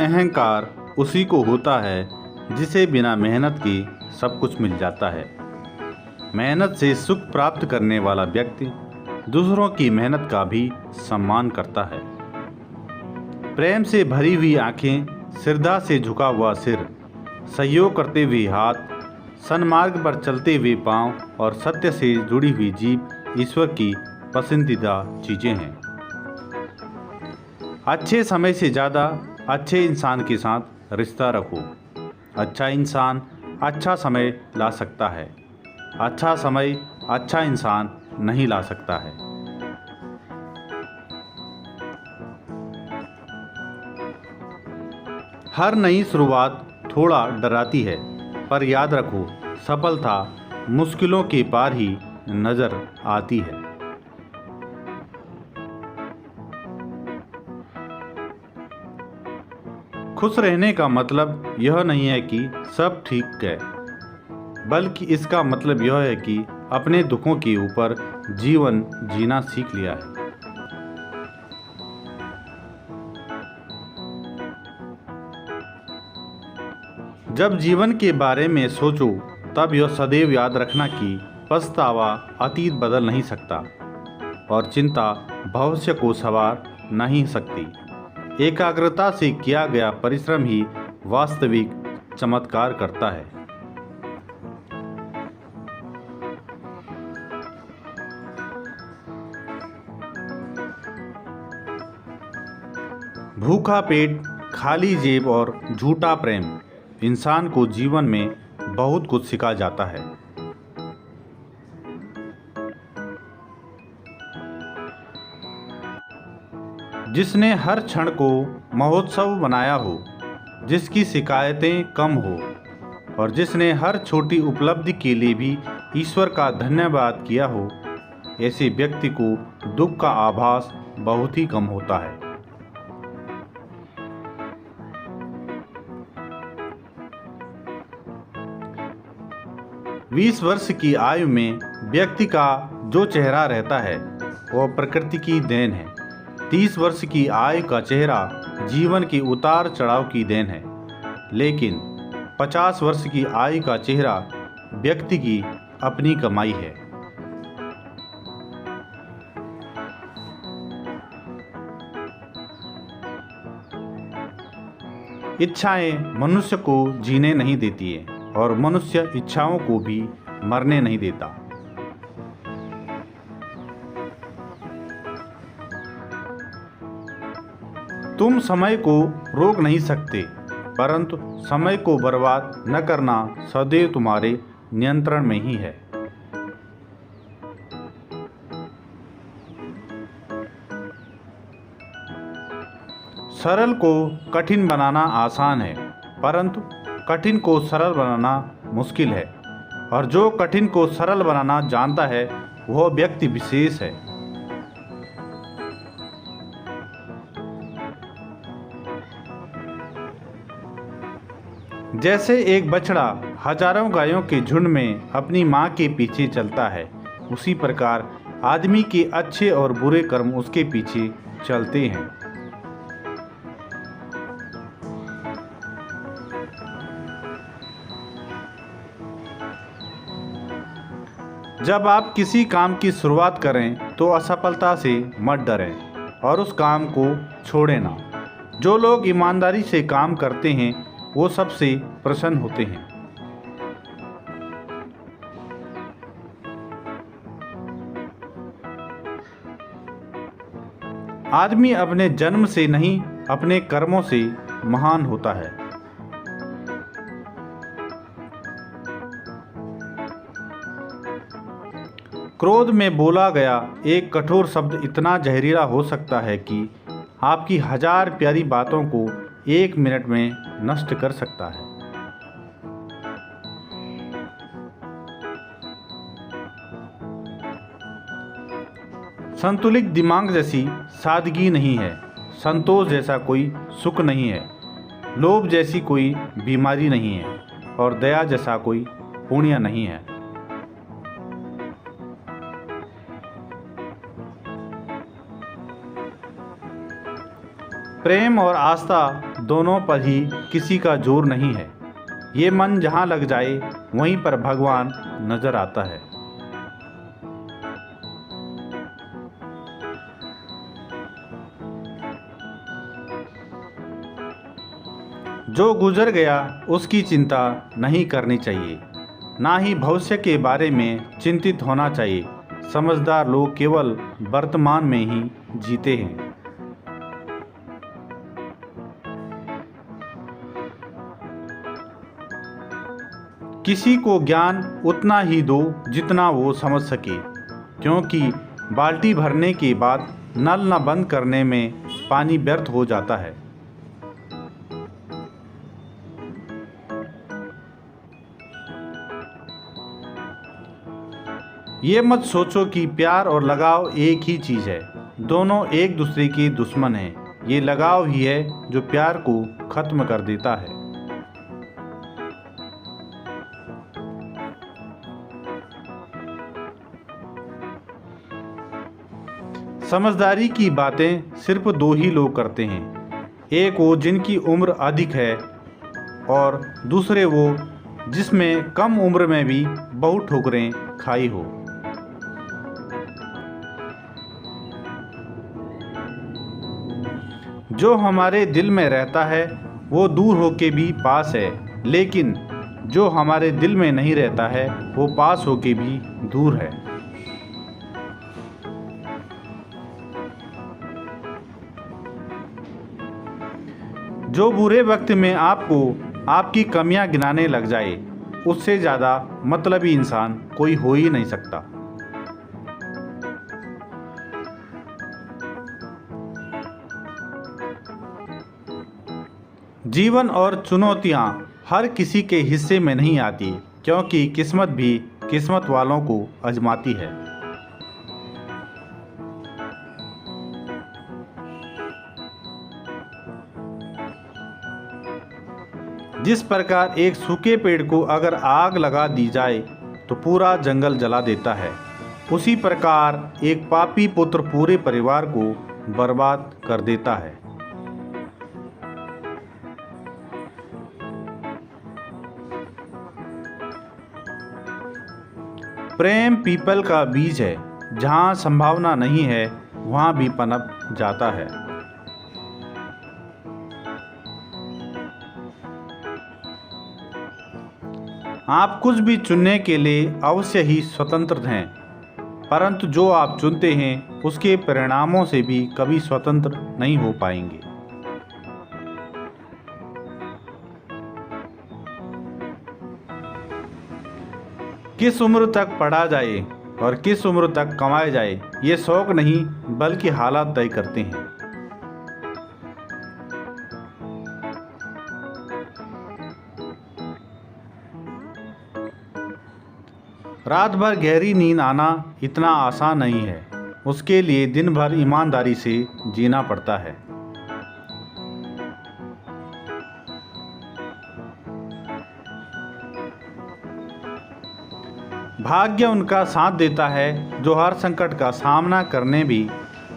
अहंकार उसी को होता है जिसे बिना मेहनत के सब कुछ मिल जाता है। मेहनत से सुख प्राप्त करने वाला व्यक्ति दूसरों की मेहनत का भी सम्मान करता है। प्रेम से भरी हुई आंखें, श्रद्धा से झुका हुआ सिर, सहयोग करते हुए हाथ, सन्मार्ग पर चलते हुए पांव और सत्य से जुड़ी हुई जीभ ईश्वर की पसंदीदा चीजें हैं। अच्छे समय से ज़्यादा अच्छे इंसान के साथ रिश्ता रखो। अच्छा इंसान अच्छा समय ला सकता है, अच्छा समय अच्छा इंसान नहीं ला सकता है। हर नई शुरुआत थोड़ा डराती है, पर याद रखो सफलता मुश्किलों के पार ही नजर आती है। खुश रहने का मतलब यह नहीं है कि सब ठीक है, बल्कि इसका मतलब यह है कि अपने दुखों के ऊपर जीवन जीना सीख लिया है। जब जीवन के बारे में सोचो तब यह सदैव याद रखना कि पछतावा अतीत बदल नहीं सकता और चिंता भविष्य को संवार नहीं सकती। एकाग्रता से किया गया परिश्रम ही वास्तविक चमत्कार करता है। भूखा पेट, खाली जेब और झूठा प्रेम इंसान को जीवन में बहुत कुछ सिखा जाता है। जिसने हर क्षण को महोत्सव बनाया हो, जिसकी शिकायतें कम हो और जिसने हर छोटी उपलब्धि के लिए भी ईश्वर का धन्यवाद किया हो, ऐसे व्यक्ति को दुख का आभास बहुत ही कम होता है। बीस वर्ष की आयु में व्यक्ति का जो चेहरा रहता है वह प्रकृति की देन है। 30 वर्ष की आयु का चेहरा जीवन के उतार चढ़ाव की देन है, लेकिन 50 वर्ष की आयु का चेहरा व्यक्ति की अपनी कमाई है। इच्छाएं मनुष्य को जीने नहीं देती है और मनुष्य इच्छाओं को भी मरने नहीं देता। तुम समय को रोक नहीं सकते, परंतु समय को बर्बाद न करना सदैव तुम्हारे नियंत्रण में ही है। सरल को कठिन बनाना आसान है, परंतु कठिन को सरल बनाना मुश्किल है, और जो कठिन को सरल बनाना जानता है वह व्यक्ति विशेष है। जैसे एक बछड़ा हजारों गायों के झुंड में अपनी मां के पीछे चलता है, उसी प्रकार आदमी के अच्छे और बुरे कर्म उसके पीछे चलते हैं। जब आप किसी काम की शुरुआत करें तो असफलता से मत डरें और उस काम को छोड़ें ना। जो लोग ईमानदारी से काम करते हैं वो सबसे प्रसन्न होते हैं। आदमी अपने जन्म से नहीं, अपने कर्मों से महान होता है। क्रोध में बोला गया एक कठोर शब्द इतना जहरीला हो सकता है कि आपकी 1000 प्यारी बातों को 1 मिनट में नष्ट कर सकता है। संतुलित दिमाग जैसी सादगी नहीं है, संतोष जैसा कोई सुख नहीं है, लोभ जैसी कोई बीमारी नहीं है और दया जैसा कोई पुण्य नहीं है। प्रेम और आस्था दोनों पर ही किसी का जोर नहीं है। ये मन जहाँ लग जाए वहीं पर भगवान नजर आता है। जो गुजर गया उसकी चिंता नहीं करनी चाहिए, ना ही भविष्य के बारे में चिंतित होना चाहिए। समझदार लोग केवल वर्तमान में ही जीते हैं। किसी को ज्ञान उतना ही दो जितना वो समझ सके, क्योंकि बाल्टी भरने के बाद नल न बंद करने में पानी व्यर्थ हो जाता है। ये मत सोचो कि प्यार और लगाव एक ही चीज़ है। दोनों एक दूसरे के दुश्मन हैं। ये लगाव ही है जो प्यार को खत्म कर देता है। समझदारी की बातें सिर्फ दो ही लोग करते हैं। एक वो जिनकी उम्र अधिक है और दूसरे वो जिसमें कम उम्र में भी बहुत ठोकरें खाई हो। जो हमारे दिल में रहता है वो दूर होके भी पास है, लेकिन जो हमारे दिल में नहीं रहता है वो पास होके भी दूर है। जो बुरे वक्त में आपको आपकी कमियां गिनाने लग जाए, उससे ज़्यादा मतलबी इंसान कोई हो ही नहीं सकता। जीवन और चुनौतियां हर किसी के हिस्से में नहीं आती, क्योंकि किस्मत भी किस्मत वालों को आजमाती है। जिस प्रकार एक सूखे पेड़ को अगर आग लगा दी जाए तो पूरा जंगल जला देता है, उसी प्रकार एक पापी पुत्र पूरे परिवार को बर्बाद कर देता है। प्रेम पीपल का बीज है, जहाँ संभावना नहीं है वहाँ भी पनप जाता है। आप कुछ भी चुनने के लिए अवश्य ही स्वतंत्र हैं, परंतु जो आप चुनते हैं उसके परिणामों से भी कभी स्वतंत्र नहीं हो पाएंगे। किस उम्र तक पढ़ा जाए और किस उम्र तक कमाया जाए, ये शौक नहीं बल्कि हालात तय करते हैं। रात भर गहरी नींद आना इतना आसान नहीं है, उसके लिए दिन भर ईमानदारी से जीना पड़ता है। भाग्य उनका साथ देता है जो हर संकट का सामना करने भी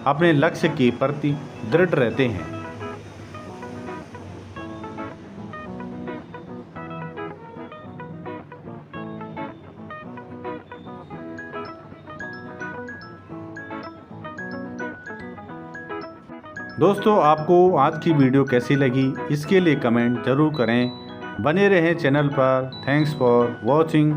अपने लक्ष्य के प्रति दृढ़ रहते हैं। दोस्तों, आपको आज की वीडियो कैसी लगी इसके लिए कमेंट जरूर करें। बने रहें चैनल पर। Thanks for watching.